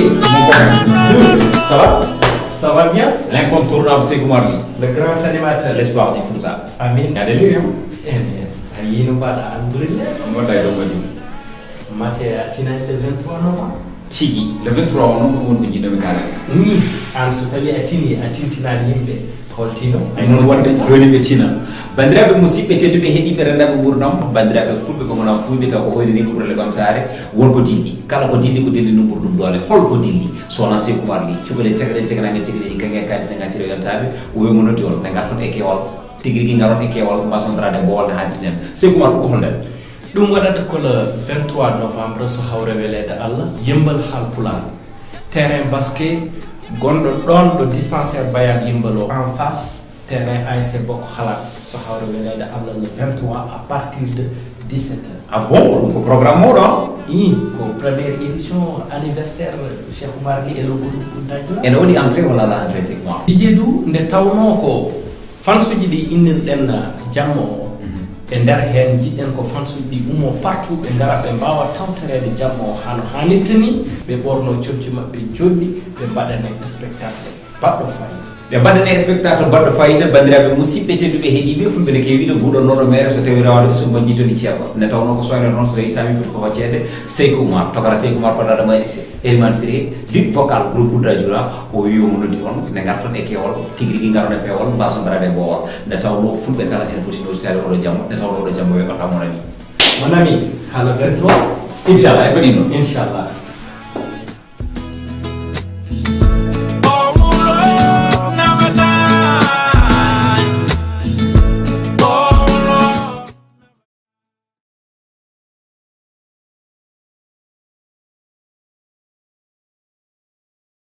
mon copain. Ça va? Ça va bien? L'incontournable Sékou Marli. Le grand animateur. L'espoir du Fouta. Amin. Alléluia. Eh bien, ayino mbaɗa alhamdulillah. Mbaɗɗa e ɗon waɗi. Mate attinani le 23 novembre. Tigi, le 23 o noon ko woni ko jiɗɗomi kalade. Ni an so tawi a tini a tintinani yimɓe holtino. Non wonde joni ɓe tina. Bandiraɓe musidɓe tedduɓe heeɗiɓe rendaɓe ɓurdam bandiraɓe fulɓe ko gona fulɓe taw ko hoyrini ɓurle ɓamtare wonko dilli kala ko dilli no ɓurɗum doole holko dilli sowona Sékou Marli cuɓaɗe tegaɗen teganage tegaɗe kangue kadi 50 yantaɓe woymo noddi on ne garton e kewal tigui rigui garon e kewal mbasontorade bowolde hadirde hen Sékou Marli ko holden ɗum waɗata ko le 23 novembre so hawre welede Allah yembal halpular terrain basket gonɗo ɗon ɗo dispensaire bayal yembal o en face terrain ASC Bokk Halat so hawre welede Allah le 23 à partir de 17h. Ah bon ɗum ko programme moɗo ko première édition anniversaire Sékou Marli e loggoɗum ɓuddajo ene waɗi entrée walla ala entrée Sékou Marli jijeedu nde tawno ko fansuji ɗi innirɗen jamma o e nder heen jiɗɗen ko fansuji ɗi ummo partout ɓe ngara ɓe mbawa tawtorede jamma o hano hannirta ni ɓe ɓorno codji maɓɓe joɗɗi ɓe mbaɗane spectacle baɗɗo fayida ɓe mbaɗane spectacle baɗɗo fayida bandiraɓe musidɓe tedduɓe heeɗiɓe fulɓe ne kewi ɗo guɗonnoɗo maire so tawi rawade so mo jiitoni ceerno ne tawno ko soyno noon so tawi sami foti ko hoccede Sékou Mar tokara Sékou Mar paɗaɗo mayri Elimane Siré lutte vocal groupe Boudradioura o wi omo noddi on ne garton e kewol tigui rigui garon e pewol mbasontorade bowol nde tawno fulɓe kala ene foti noditade oɗo jamma nde tawno oɗo jamma weɓata mon ami mon ami haala 23 inchallah e baɗi noon inchallah